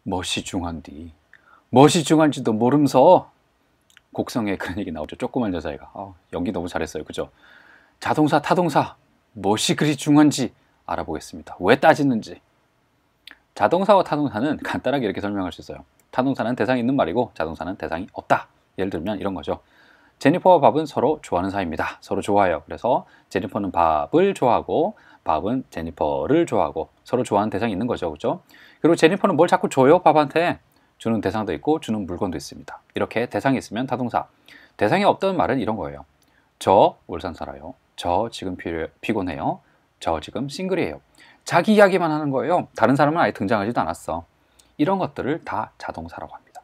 멋이 중한디 멋이 중한지도 모름서 곡성에 그런 얘기 나오죠. 조그만 여자애가 연기 너무 잘했어요. 그죠? 자동사 타동사 멋이 그리 중한지 알아보겠습니다. 왜 따지는지. 자동사와 타동사는 간단하게 이렇게 설명할 수 있어요. 타동사는 대상이 있는 말이고 자동사는 대상이 없다. 예를 들면 이런 거죠. 제니퍼와 밥은 서로 좋아하는 사이입니다. 서로 좋아해요. 그래서 제니퍼는 밥을 좋아하고 밥은 제니퍼를 좋아하고 서로 좋아하는 대상이 있는 거죠. 그죠? 그리고 제니퍼는 뭘 자꾸 줘요? 밥한테. 주는 대상도 있고 주는 물건도 있습니다. 이렇게 대상이 있으면 타동사. 대상이 없다는 말은 이런 거예요. 저 울산 살아요. 저 지금 피곤해요. 저 지금 싱글이에요. 자기 이야기만 하는 거예요. 다른 사람은 아예 등장하지도 않았어. 이런 것들을 다 자동사라고 합니다.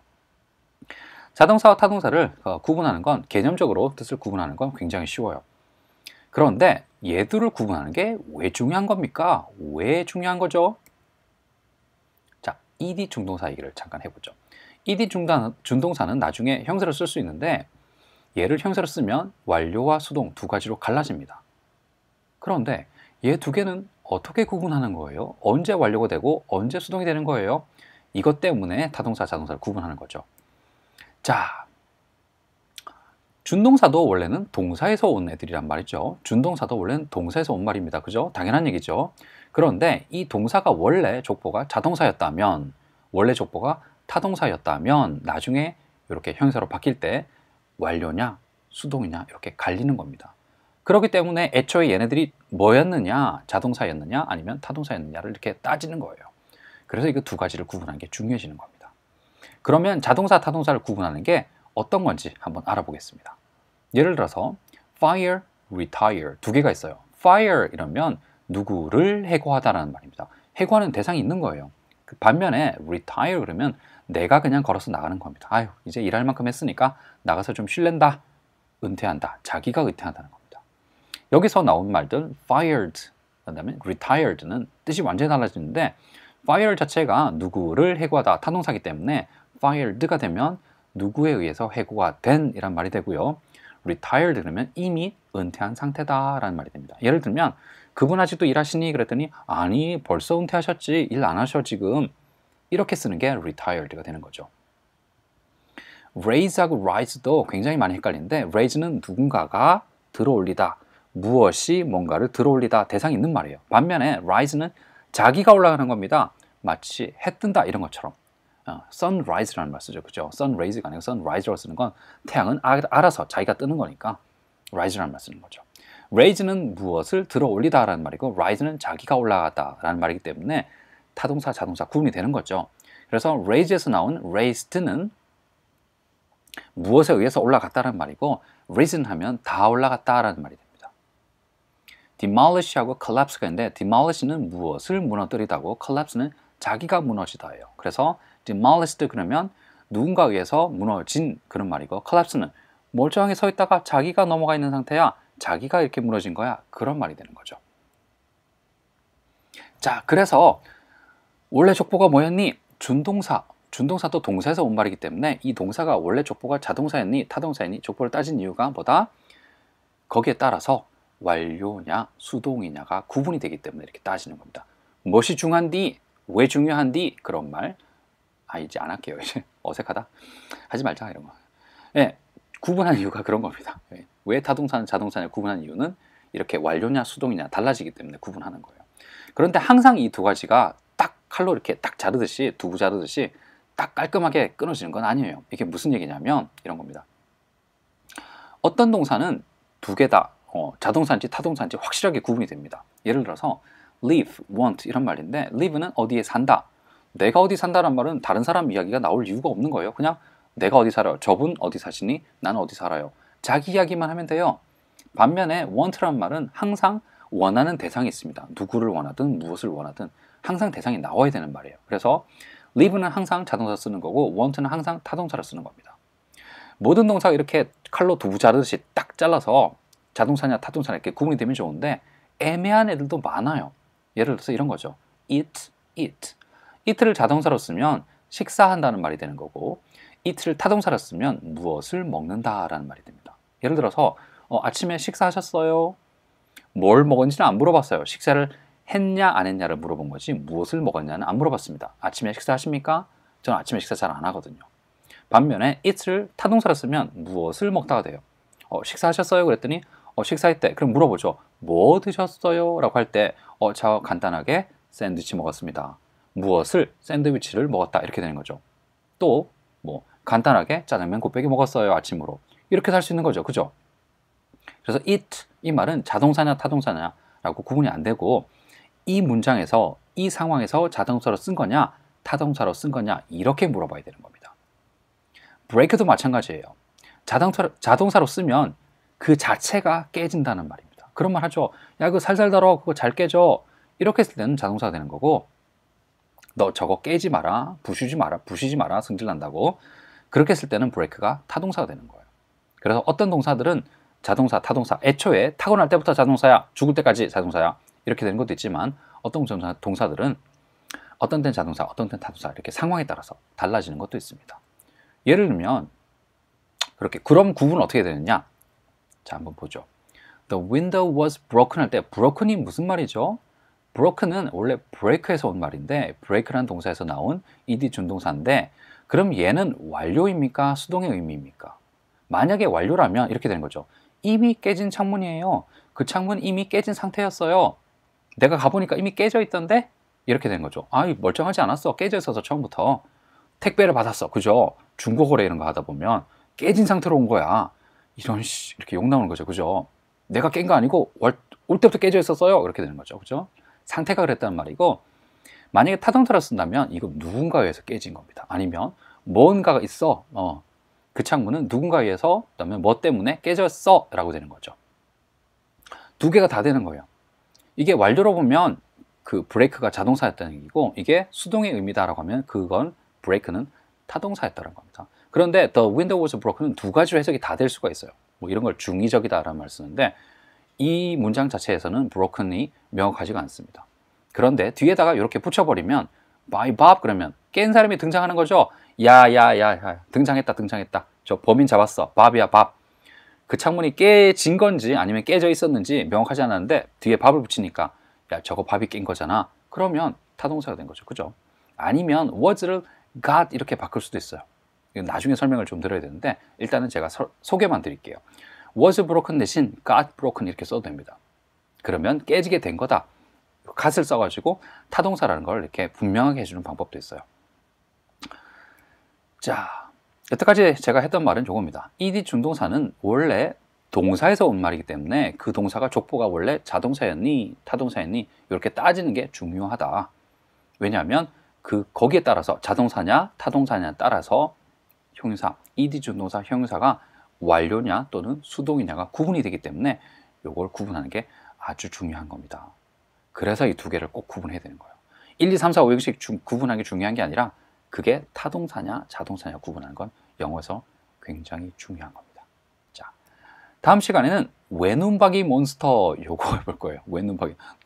자동사와 타동사를 구분하는 건, 개념적으로 뜻을 구분하는 건 굉장히 쉬워요. 그런데 얘들을 구분하는 게 왜 중요한 겁니까? 왜 중요한 거죠? 자, ed 중동사 얘기를 잠깐 해보죠. ed 준동사는 나중에 형사를 쓸 수 있는데 얘를 형사로 쓰면 완료와 수동 두 가지로 갈라집니다. 그런데 얘 두 개는 어떻게 구분하는 거예요? 언제 완료가 되고 언제 수동이 되는 거예요? 이것 때문에 타동사, 자동사를 구분하는 거죠. 자, 준동사도 원래는 동사에서 온 애들이란 말이죠. 준동사도 원래는 동사에서 온 말입니다. 그죠? 당연한 얘기죠. 그런데 이 동사가 원래 족보가 자동사였다면, 원래 족보가 타동사였다면 나중에 이렇게 형사로 바뀔 때 완료냐 수동이냐 이렇게 갈리는 겁니다. 그렇기 때문에 애초에 얘네들이 뭐였느냐, 자동사였느냐 아니면 타동사였느냐를 이렇게 따지는 거예요. 그래서 이거 두 가지를 구분하는 게 중요해지는 겁니다. 그러면 자동사, 타동사를 구분하는 게 어떤 건지 한번 알아보겠습니다. 예를 들어서 fire, retire 두 개가 있어요. fire 이러면 누구를 해고하다라는 말입니다. 해고하는 대상이 있는 거예요. 반면에 retire 그러면 내가 그냥 걸어서 나가는 겁니다. 아유, 이제 일할 만큼 했으니까 나가서 좀 쉴랜다. 은퇴한다. 자기가 은퇴한다는 겁니다. 여기서 나온 말들 fired, 그다음에 retired는 뜻이 완전히 달라지는데 fire 자체가 누구를 해고하다 타동사기 때문에 fired가 되면 누구에 의해서 해고가 된 이란 말이 되고요. retired 그러면 이미 은퇴한 상태다라는 말이 됩니다. 예를 들면 그분 아직도 일하시니? 그랬더니 아니 벌써 은퇴하셨지. 일 안 하셔 지금. 이렇게 쓰는 게 retired가 되는 거죠. raise하고 rise도 굉장히 많이 헷갈리는데 raise는 누군가가 들어올리다, 무엇이 뭔가를 들어올리다, 대상이 있는 말이에요. 반면에 rise는 자기가 올라가는 겁니다. 마치 해 뜬다 이런 것처럼. sunrise라는 말 쓰죠. 그죠? sunraise가 아니고 sunrise라고 쓰는 건 태양은 알아서 자기가 뜨는 거니까 rise라는 말 쓰는 거죠. raise는 무엇을 들어올리다 라는 말이고 rise는 자기가 올라가다 라는 말이기 때문에 타동사, 자동사 구분이 되는 거죠. 그래서 raise에서 나온 raised는 무엇에 의해서 올라갔다라는 말이고 risen 하면 다 올라갔다라는 말이 됩니다. demolish하고 collapse가 있는데 demolish는 무엇을 무너뜨리다고 collapse는 자기가 무너지다예요. 그래서 demolished 그러면 누군가에 의해서 무너진 그런 말이고 collapse는 멀쩡하게 서 있다가 자기가 넘어가 있는 상태야. 자기가 이렇게 무너진 거야. 그런 말이 되는 거죠. 자, 그래서 원래 족보가 뭐였니? 준동사. 준동사도 동사에서 온 말이기 때문에 이 동사가 원래 족보가 자동사였니? 타동사였니? 족보를 따진 이유가 뭐다? 거기에 따라서 완료냐 수동이냐가 구분이 되기 때문에 이렇게 따지는 겁니다. 무엇이 중요한디? 왜 중요한디? 그런 말 이제 안 할게요. 이제 어색하다. 하지 말자 이런 거. 예, 구분하는 이유가 그런 겁니다. 왜 타동사는 자동사냐 구분하는 이유는 이렇게 완료냐 수동이냐 달라지기 때문에 구분하는 거예요. 그런데 항상 이 두 가지가 딱 칼로 이렇게 딱 자르듯이 두부 자르듯이 딱 깔끔하게 끊어지는 건 아니에요. 이게 무슨 얘기냐면 이런 겁니다. 어떤 동사는 두 개다 자동사인지 타동사인지 확실하게 구분이 됩니다. 예를 들어서 live, want 이런 말인데 live는 어디에 산다. 내가 어디 산다는 말은 다른 사람 이야기가 나올 이유가 없는 거예요. 그냥 내가 어디 살아요. 저분 어디 사시니? 나는 어디 살아요. 자기 이야기만 하면 돼요. 반면에 want라는 말은 항상 원하는 대상이 있습니다. 누구를 원하든 무엇을 원하든 항상 대상이 나와야 되는 말이에요. 그래서 live는 항상 자동사 쓰는 거고 want는 항상 타동사를 쓰는 겁니다. 모든 동사가 이렇게 칼로 두부 자르듯이 딱 잘라서 자동사냐 타동사냐 이렇게 구분이 되면 좋은데 애매한 애들도 많아요. 예를 들어서 이런 거죠. eat, eat. eat를 자동사로 쓰면 식사한다는 말이 되는 거고 eat를 타동사로 쓰면 무엇을 먹는다라는 말이 됩니다. 예를 들어서 아침에 식사하셨어요? 뭘 먹었는지는 안 물어봤어요. 식사를 했냐 안 했냐를 물어본 거지 무엇을 먹었냐는 안 물어봤습니다. 아침에 식사하십니까? 저는 아침에 식사 잘 안 하거든요. 반면에 eat를 타동사로 쓰면 무엇을 먹다가 돼요. 식사하셨어요? 그랬더니 식사했대. 그럼 물어보죠. 뭐 드셨어요? 라고 할 때 저 간단하게 샌드위치 먹었습니다. 무엇을? 샌드위치를 먹었다. 이렇게 되는 거죠. 또 뭐 간단하게 짜장면 곱빼기 먹었어요. 아침으로. 이렇게 할 수 있는 거죠. 그죠? 그래서 eat 이 말은 자동사냐 타동사냐 라고 구분이 안 되고 이 문장에서 이 상황에서 자동사로 쓴 거냐 타동사로 쓴 거냐 이렇게 물어봐야 되는 겁니다. break도 마찬가지예요. 자동사로 쓰면 그 자체가 깨진다는 말입니다. 그런 말 하죠. 야, 그거 살살 달어. 그거 잘 깨져. 이렇게 했을 때는 자동사가 되는 거고 너 저거 깨지 마라. 부수지 마라. 승질 난다고. 그렇게 했을 때는 break가 타동사가 되는 거예요. 그래서 어떤 동사들은 자동사, 타동사, 애초에 타고날 때부터 자동사야. 죽을 때까지 자동사야. 이렇게 되는 것도 있지만 어떤 동사들은 어떤 때는 자동사, 어떤 때는 타동사 이렇게 상황에 따라서 달라지는 것도 있습니다. 예를 들면 그렇게 그럼 구분은 어떻게 되느냐? 자, 한번 보죠. The window was broken 할 때 broken이 무슨 말이죠? broken은 원래 break에서 온 말인데 break라는 동사에서 나온 ed 준동사인데 그럼 얘는 완료입니까? 수동의 의미입니까? 만약에 완료라면 이렇게 되는 거죠. 이미 깨진 창문이에요. 그 창문 이미 깨진 상태였어요. 내가 가보니까 이미 깨져 있던데? 이렇게 되는 거죠. 아, 멀쩡하지 않았어. 깨져 있어서 처음부터. 택배를 받았어. 그죠? 중고거래 이런 거 하다 보면 깨진 상태로 온 거야. 이렇게 욕 나오는 거죠. 그죠? 내가 깬 거 아니고 올 때부터 깨져 있었어요. 이렇게 되는 거죠. 그죠? 상태가 그랬다는 말이고 만약에 타동사로 쓴다면 이거 누군가에 의해서 깨진 겁니다. 아니면 뭔가가 있어. 그 창문은 누군가에 의해서 그다음에 뭐 때문에 깨졌어 라고 되는 거죠. 두 개가 다 되는 거예요. 이게 완료로 보면 그 브레이크가 자동사였다는 얘기고 이게 수동의 의미다라고 하면 그건 브레이크는 타동사였다는 겁니다. 그런데 the window was broken은 두 가지로 해석이 다 될 수가 있어요. 뭐 이런 걸 중의적이다라는 말을 쓰는데 이 문장 자체에서는 broken이 명확하지가 않습니다. 그런데 뒤에다가 이렇게 붙여버리면 by Bob 그러면 깬 사람이 등장하는 거죠. 야 등장했다. 저 범인 잡았어. 밥이야 밥. 그 창문이 깨진 건지 아니면 깨져 있었는지 명확하지 않았는데 뒤에 밥을 붙이니까 야 저거 밥이 깬 거잖아. 그러면 타동사가 된 거죠. 그죠? 아니면 was를 got 이렇게 바꿀 수도 있어요. 이건 나중에 설명을 좀 드려야 되는데 일단은 제가 소개만 드릴게요. was broken 대신 got broken 이렇게 써도 됩니다. 그러면 깨지게 된 거다. got을 써가지고 타동사라는 걸 이렇게 분명하게 해주는 방법도 있어요. 자, 여태까지 제가 했던 말은 요겁니다. ed 준동사는 원래 동사에서 온 말이기 때문에 그 동사가 족보가 원래 자동사였니 타동사였니 이렇게 따지는 게 중요하다. 왜냐하면 거기에 따라서 자동사냐 타동사냐에 따라서 형용사, ed 준동사 형용사가 완료냐 또는 수동이냐가 구분이 되기 때문에 이걸 구분하는 게 아주 중요한 겁니다. 그래서 이 두 개를 꼭 구분해야 되는 거예요. 1, 2, 3, 4, 5, 6씩 구분하는 게 중요한 게 아니라 그게 타동사냐 자동사냐 구분하는 건 영어에서 굉장히 중요한 겁니다. 자, 다음 시간에는 외눈박이 몬스터 요거 해볼 거예요.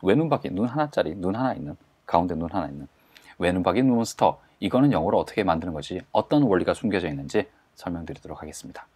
외눈박이 눈 하나짜리 눈 하나 있는 가운데 눈 하나 있는 외눈박이 몬스터 이거는 영어로 어떻게 만드는 거지 어떤 원리가 숨겨져 있는지 설명드리도록 하겠습니다.